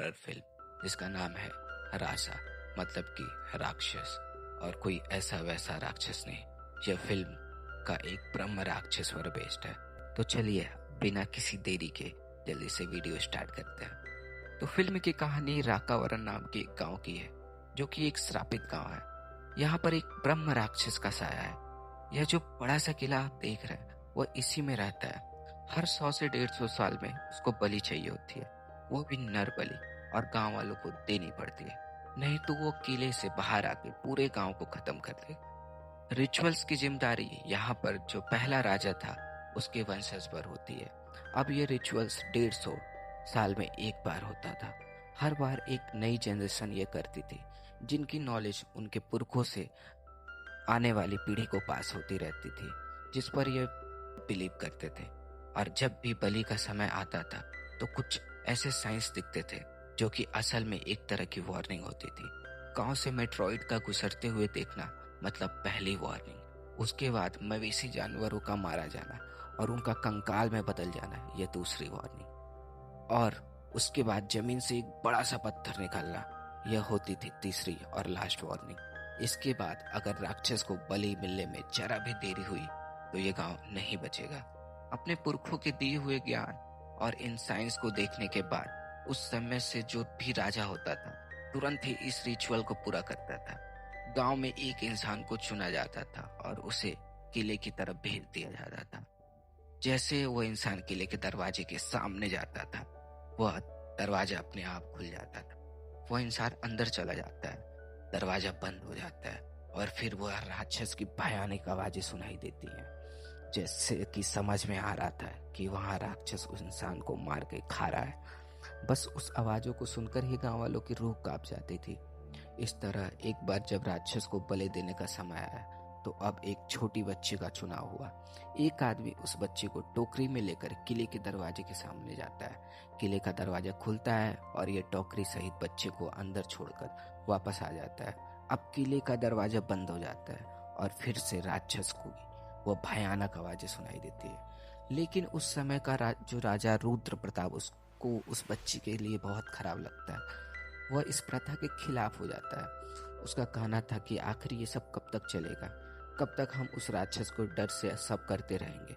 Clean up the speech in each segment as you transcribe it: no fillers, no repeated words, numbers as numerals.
Horror film जिसका नाम है रासा, मतलब कि राक्षस। और कोई ऐसा वैसा राक्षस नहीं, यह फिल्म का एक ब्रह्म राक्षस पर बेस्ड है। तो चलिए बिना किसी देरी के जल्दी से वीडियो स्टार्ट करते हैं। तो फिल्म की कहानी राकावरन नाम के एक गांव की है, जो कि एक श्रापित गांव है। यहाँ पर एक ब्रह्म राक्षस का साया है। यह जो बड़ा सा किला आप देख रहे हैं वह इसी में रहता है। हर 100 से 150 साल में उसको बलि चाहिए होती है, वो भी नर बलि, और गांव वालों को देनी पड़ती है, नहीं तो वो किले से बाहर आके पूरे गांव को खत्म कर दे। रिचुअल्स की जिम्मेदारी यहाँ पर जो पहला राजा था उसके वंशज पर होती है। अब ये रिचुअल्स 150 साल में एक बार होता था। हर बार एक नई जनरेशन ये करती थी, जिनकी नॉलेज उनके पुरखों से आने वाली पीढ़ी को पास होती रहती थी, जिस पर ये बिलीव करते थे। और जब भी बलि का समय आता था तो कुछ ऐसे साइंस दिखते थे जो कि असल में एक तरह की वार्निंग होती थी। गांव से मेट्रॉइड का गुजरते हुए देखना मतलब पहली वार्निंग, उसके बाद मवेशी जानवरों का मारा जाना और उनका कंकाल में बदल जाना यह दूसरी वार्निंग, और उसके बाद जमीन से एक बड़ा सा पत्थर निकलना यह होती थी तीसरी और लास्ट वार्निंग। इसके बाद अगर राक्षस को बलि मिलने में जरा भी देरी हुई तो ये गांव नहीं बचेगा। अपने पुरखों के दिए हुए ज्ञान और इन साइंस को देखने के बाद उस समय से जो भी राजा होता था तुरंत ही इस रिचुअल को पूरा करता था। गांव में एक इंसान को चुना जाता था और उसे किले की तरफ भेज दिया जाता था। जैसे वो इंसान किले के दरवाजे के सामने जाता था, वह दरवाजा अपने आप खुल जाता था। वह इंसान अंदर चला जाता है, दरवाजा बंद हो जाता है, और फिर वह राक्षस की भयानक आवाजें सुनाई देती हैं। जैसे कि समझ में आ रहा था कि वहां राक्षस उस इंसान को मार के खा रहा है। बस उस आवाजों को सुनकर ही गांव वालों की रूह कांप जाती थी। इस तरह एक बार जब राक्षस को बलि देने का समय आया तो अब एक छोटी बच्ची का चुनाव हुआ। एक आदमी उस बच्चे को टोकरी में लेकर किले के दरवाजे के सामने जाता है। किले का दरवाजा खुलता है और ये टोकरी सहित बच्चे को अंदर छोड़कर वापस आ जाता है। अब किले का दरवाजा बंद हो जाता है और फिर से राक्षस को वो भयानक आवाजें सुनाई देती है। लेकिन उस समय का जो राजा रुद्र प्रताप, उसको उस बच्ची के लिए बहुत खराब लगता है। वह इस प्रथा के खिलाफ हो जाता है। उसका कहना था कि आखिर ये सब कब तक चलेगा, कब तक हम उस राक्षस को डर से सब करते रहेंगे।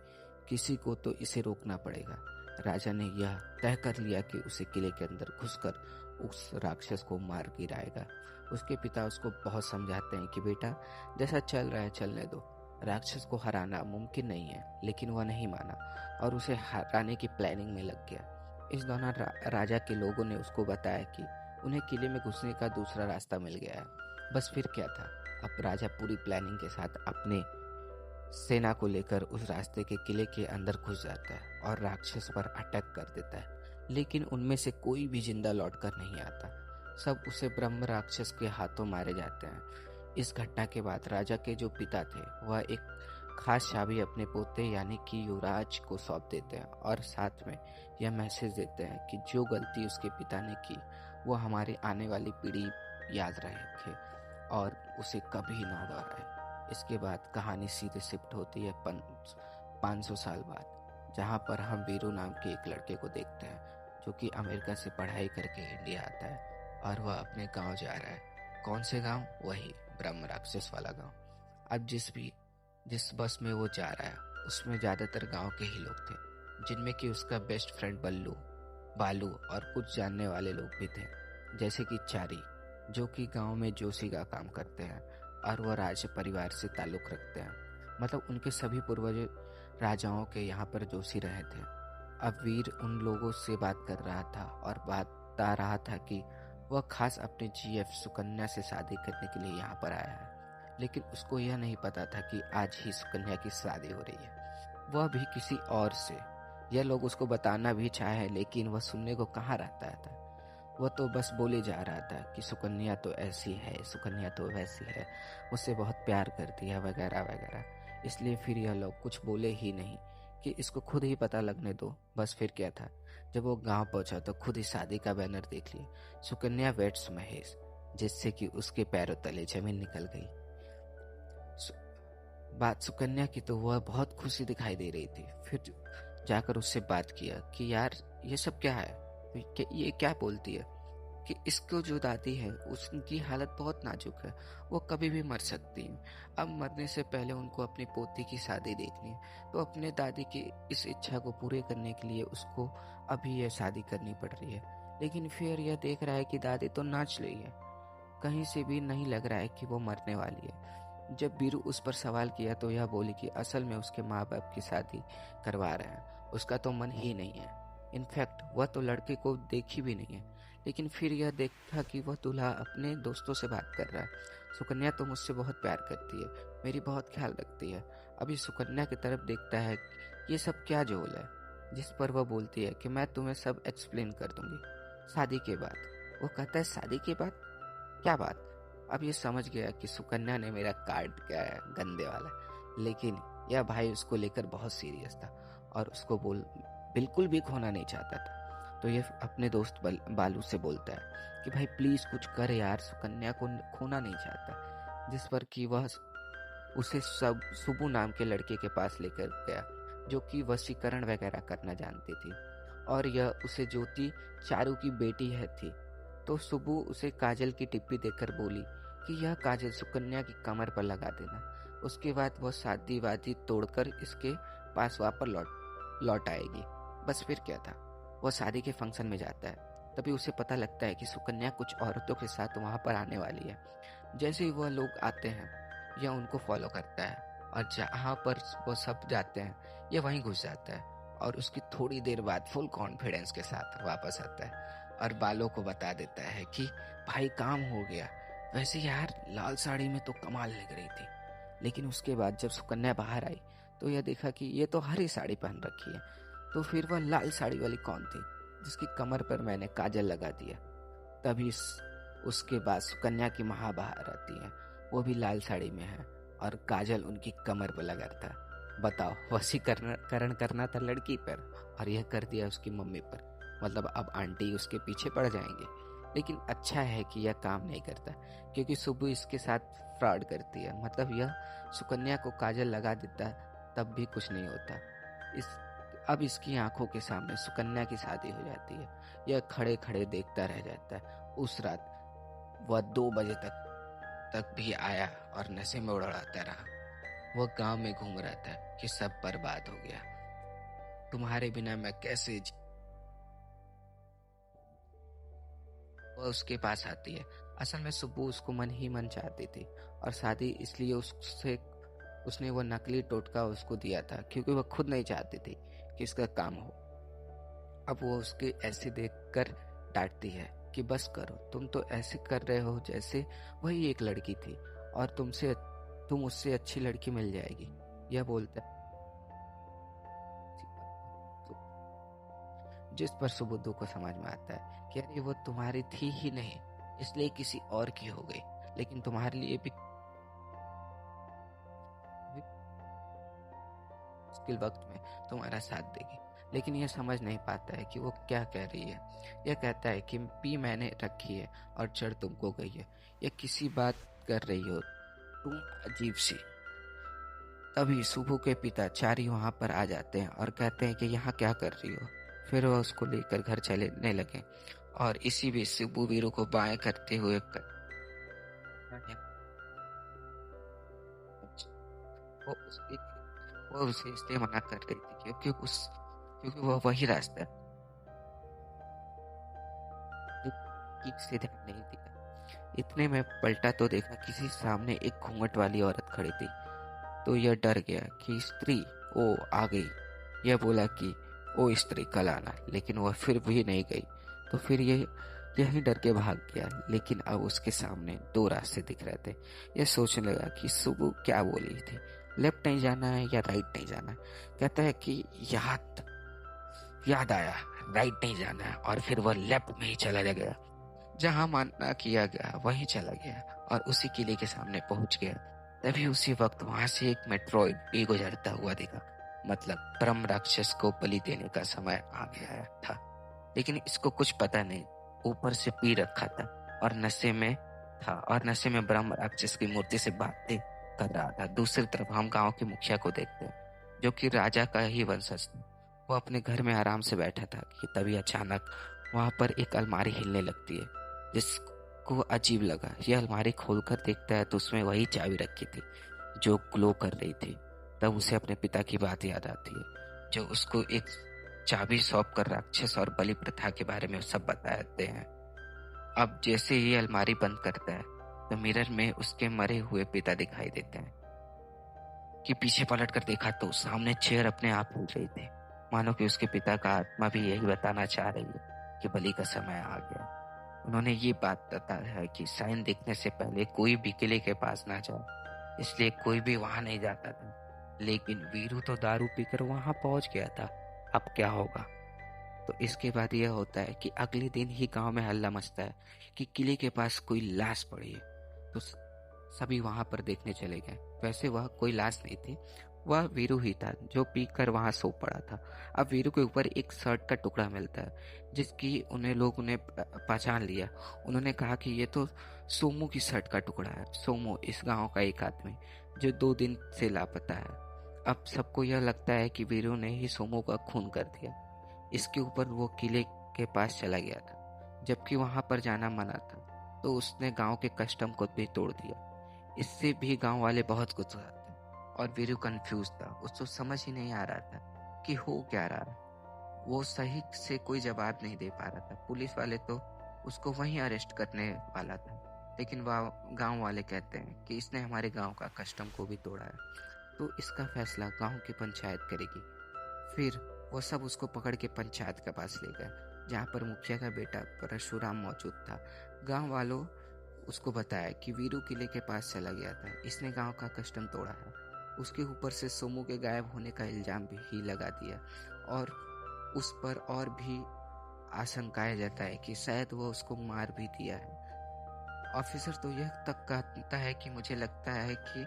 किसी को तो इसे रोकना पड़ेगा। राजा ने यह तय कर लिया कि उसे किले के अंदर घुसकर उस राक्षस को मार गिराएगा। उसके पिता उसको बहुत समझाते हैं कि बेटा, जैसा चल रहा है चलने दो, राक्षस को हराना मुमकिन नहीं है। लेकिन वह नहीं माना और उसे हराने की प्लानिंग में लग गया। इस दौरान राजा के लोगों ने उसको बताया कि उन्हें किले में घुसने का दूसरा रास्ता मिल गया है। बस फिर क्या था, अब राजा पूरी प्लानिंग के साथ अपने सेना को लेकर उस रास्ते के किले के अंदर घुस जाता है और राक्षस पर अटैक कर देता है। लेकिन उनमें से कोई भी जिंदा लौटकर नहीं आता। सब उसे ब्रह्म राक्षस के हाथों मारे जाते हैं। इस घटना के बाद राजा के जो पिता थे वह एक खास चाबी अपने पोते यानी कि युवराज को सौंप देते हैं और साथ में यह मैसेज देते हैं कि जो गलती उसके पिता ने की वो हमारी आने वाली पीढ़ी याद रखे और उसे कभी ना दोहराए। इसके बाद कहानी सीधे शिफ्ट होती है 500 साल बाद, जहाँ पर हम वीरू नाम के एक लड़के को देखते हैं जो कि अमेरिका से पढ़ाई करके इंडिया आता है और वह अपने गांव जा रहा है। कौन से गांव? वही ब्रह्म राक्षस वाला गांव। अब जिस बस में वो जा रहा है उसमें ज्यादातर गांव के ही लोग थे, जिनमें कि उसका बेस्ट फ्रेंड बालू और कुछ जानने वाले लोग भी थे, जैसे कि चारी, जो कि गांव में जोशी का काम करते हैं और वह राज परिवार से ताल्लुक रखते हैं। मतलब उनके सभी पूर्वज राजाओं के यहाँ पर जोशी रहे थे। अब वीर उन लोगों से बात कर रहा था और बता रहा था कि वह खास अपने जीएफ सुकन्या से शादी करने के लिए यहाँ पर आया है। लेकिन उसको यह नहीं पता था कि आज ही सुकन्या की शादी हो रही है, वह भी किसी और से। यह लोग उसको बताना भी चाहे लेकिन वह सुनने को कहाँ रहता था। वह तो बस बोले जा रहा था कि सुकन्या तो ऐसी है, सुकन्या तो वैसी है, मुझसे बहुत प्यार करती है वगैरह वगैरह। इसलिए फिर यह लोग कुछ बोले ही नहीं कि इसको खुद ही पता लगने दो। बस फिर क्या था, जब वो गांव पहुंचा तो खुद ही शादी का बैनर देख लिया, सुकन्या वेट्स महेश, जिससे कि उसके पैरों तले जमीन निकल गई। बात सुकन्या की तो वह बहुत खुशी दिखाई दे रही थी। फिर जाकर उससे बात किया कि यार ये सब क्या है, ये क्या बोलती है। कि इसको जो दादी है उसकी हालत बहुत नाजुक है, वो कभी भी मर सकती है। अब मरने से पहले उनको अपनी पोती की शादी देखनी है, तो अपने दादी की इस इच्छा को पूरे करने के लिए उसको अभी यह शादी करनी पड़ रही है। लेकिन फिर यह देख रहा है कि दादी तो नाच रही है, कहीं से भी नहीं लग रहा है कि वो मरने वाली है। जब बीरू उस पर सवाल किया तो यह बोली कि असल में उसके माँ बाप की शादी करवा रहे हैं, उसका तो मन ही नहीं है। इनफैक्ट वह तो लड़के को देखी भी नहीं है। लेकिन फिर यह देखा कि वह दूल्हा अपने दोस्तों से बात कर रहा है। सुकन्या तो मुझसे बहुत प्यार करती है, मेरी बहुत ख्याल रखती है। अभी सुकन्या की तरफ देखता है, ये सब क्या झोल है, जिस पर वह बोलती है कि मैं तुम्हें सब एक्सप्लेन कर दूंगी शादी के बाद। वो कहता है शादी के बाद क्या बात? अब ये समझ गया कि सुकन्या ने मेरा कार्ड क्या है गंदे वाला, लेकिन यह भाई उसको लेकर बहुत सीरियस था और उसको बिल्कुल भी खोना नहीं चाहता था। तो ये अपने दोस्त बालू से बोलता है कि भाई प्लीज कुछ कर यार, सुकन्या को खोना नहीं चाहता। जिस पर कि वह उसे सुबू नाम के लड़के के पास लेकर गया, जो कि वशीकरण वगैरह करना जानती थी, और यह उसे ज्योति चारू की बेटी है थी। तो सुबू उसे काजल की टिप्पी देकर बोली कि यह काजल सुकन्या की कमर पर लगा देना। उसके बाद वह शादी वादी तोड़कर इसके पास वापस लौट आएगी। बस फिर क्या था, वह शादी के फंक्शन में जाता है। तभी उसे पता लगता है कि सुकन्या कुछ औरतों के साथ वहां पर आने वाली है। जैसे ही वह लोग आते हैं, यह उनको फॉलो करता है और जहां पर वो सब जाते हैं यह वहीं घुस जाता है, और उसकी थोड़ी देर बाद फुल कॉन्फिडेंस के साथ वापस आता है और बालों को बता देता है कि भाई काम हो गया। वैसे यार लाल साड़ी में तो कमाल लग रही थी। लेकिन उसके बाद जब सुकन्या बाहर आई तो यह देखा कि ये तो हरी साड़ी पहन रखी है। तो फिर वह लाल साड़ी वाली कौन थी जिसकी कमर पर मैंने काजल लगा दिया? तभी उसके बाद सुकन्या की माँ बाहर आती है, वो भी लाल साड़ी में है और काजल उनकी कमर पर लगा था। बताओ, वशीकरण करना था लड़की पर और यह कर दिया उसकी मम्मी पर। मतलब अब आंटी उसके पीछे पड़ जाएंगे। लेकिन अच्छा है कि यह काम नहीं करता, क्योंकि सुबह इसके साथ फ्रॉड करती है। मतलब यह सुकन्या को काजल लगा देता तब भी कुछ नहीं होता। अब इसकी आंखों के सामने सुकन्या की शादी हो जाती है। यह खड़े खड़े देखता रह जाता है। उस रात वह 2 बजे तक भी आया और नशे में उड़ाता रहा। वह गांव में घूम रहा था कि सब बर्बाद हो गया, तुम्हारे बिना मैं कैसे वह उसके पास आती है। असल में सुब्बू उसको मन ही मन चाहती थी और शादी इसलिए उसने वो नकली टोटका उसको दिया था, क्योंकि वह खुद नहीं चाहती थी कि इसका काम हो। अब वो उसके ऐसे देखकर डांटती है कि बस करो, तुम तो ऐसे कर रहे हो जैसे वही एक लड़की थी और तुम उससे अच्छी लड़की मिल जाएगी। यह बोलता है, जिस पर सुबुद्धू को समझ में आता है कि अरे वो तुम्हारी थी ही नहीं, इसलिए किसी और की हो गई, लेकिन तुम्हारे लिए भी मुश्किल वक्त में तुम्हारा साथ देगी। लेकिन यह समझ नहीं पाता है कि वो क्या कह रही है। यह कहता है कि पी मैंने रखी है और चढ़ तुमको गई है, यह किसी बात कर रही हो तुम अजीब सी। तभी सुबह के पिता चारी वहां पर आ जाते हैं और कहते हैं कि यहाँ क्या कर रही हो। फिर वह उसको लेकर घर चलने लगे और इसी बीच सुब्बू वीरू को बाएं करते हुए वो उसे इसलिए मना कर रही थी क्योंकि वह वही रास्ता ठीक से ध्यान नहीं दिया। इतने में पलटा तो देखा किसी सामने एक घूंघट वाली औरत खड़ी थी। तो यह डर गया कि स्त्री ओ आ गई। यह बोला कि ओ स्त्री कल आना, लेकिन वह फिर भी नहीं गई। तो फिर यही डर के भाग गया। लेकिन अब उसके सामने 2 रास्ते दिख रहे थे। यह सोचने लगा कि सुबह क्या बोली थी, लेफ्ट नहीं जाना है या राइट नहीं जाना है। कहता है कि याद आया, राइट नहीं जाना है, और फिर वह लेफ्ट में ही चला गया। जहां माना किया गया वहीं चला गया और उसी किले के सामने पहुंच गया। तभी उसी वक्त वहां से एक मेट्रॉइड भी गुजरता हुआ दिखा। मतलब ब्रह्म राक्षस को बलि देने का समय आ गया था। लेकिन इसको कुछ पता नहीं, ऊपर से पी रखा था और नशे में ब्रह्म राक्षस की मूर्ति से बातें कर रहा था। दूसरी तरफ हम गांव के मुखिया को देखते हैं, जो कि राजा का ही वंशज था। वो अपने घर में आराम से बैठा था कि तभी अचानक वहां पर एक अलमारी हिलने लगती है जिसको अजीब लगा। यह अलमारी खोलकर देखता है तो उसमें वही चाबी रखी थी जो ग्लो कर रही थी। तब उसे अपने पिता की बात याद आती है, जो उसको एक चाबी सौंप कर राक्षस और बलि प्रथा के बारे में सब बताते हैं। अब जैसे ही अलमारी बंद करता है तो मिरर में उसके मरे हुए पिता दिखाई देते हैं। कि पीछे पलट कर देखा तो सामने चेयर अपने आप हिल रही थी, मानो कि उसके पिता का आत्मा भी यही बताना चाह रही है कि बलि का समय आ गया। उन्होंने ये बात बताया है कि साइन देखने से पहले कोई भी किले के पास ना जाए, इसलिए कोई भी वहां नहीं जाता था। लेकिन वीरू तो दारू पीकर वहां पहुंच गया था। अब क्या होगा? तो इसके बाद यह होता है कि अगले दिन ही गांव में हल्ला मचता है कि किले के पास कोई लाश पड़ी है। तो सभी वहां पर देखने चले गए। वैसे वह कोई लाश नहीं थी, वह वीरू ही था जो पीकर वहां सो पड़ा था। अब वीरू के ऊपर एक शर्ट का टुकड़ा मिलता है जिसकी उन्हें लोग ने पहचान लिया। उन्होंने कहा कि ये तो सोमू की शर्ट का टुकड़ा है। सोमू इस गांव का एक आदमी जो 2 दिन से लापता है। अब सबको यह लगता है कि वीरू ने ही सोमू का खून कर दिया। इसके ऊपर वो किले के पास चला गया था, जबकि वहां पर जाना मना था। तो उसने गांव के कस्टम को भी तोड़ दिया। इससे भी गांव वाले बहुत गुस्सा थे और वीरू कंफ्यूज था। उसको समझ ही नहीं आ रहा था कि हो क्या रहा है। वो सही से कोई जवाब नहीं दे पा रहा था। पुलिस वाले तो उसको वहीं अरेस्ट करने वाला था, लेकिन वह गांव वाले कहते हैं कि इसने हमारे गांव का कस्टम को भी तोड़ा है, तो इसका फैसला गांव की पंचायत करेगी। फिर वो सब उसको पकड़ के पंचायत के पास ले गए, जहाँ पर मुखिया का बेटा परशुराम मौजूद था। गांव वालों उसको बताया कि वीरू किले के पास चला गया था, इसने गांव का कस्टम तोड़ा है। उसके ऊपर से सोमू के गायब होने का इल्जाम भी लगा दिया और उस पर और भी आशंकाएं जताई कि शायद वो उसको मार भी दिया है। ऑफिसर तो यह तक कहता है कि मुझे लगता है कि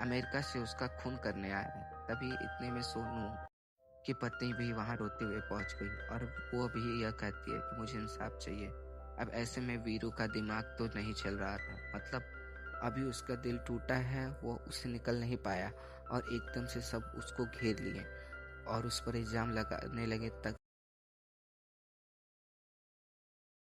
अमेरिका से उसका खून करने आया है। तभी इतने में सोनू की पत्नी भी वहां रोते हुए पहुंच गई और वो भी यह कहती है कि मुझे इंसाफ चाहिए। अब ऐसे में वीरू का दिमाग तो नहीं चल रहा था, मतलब अभी उसका दिल टूटा है, वो उससे निकल नहीं पाया और एकदम से सब उसको घेर लिए और उस पर इल्जाम लगाने लगे। तक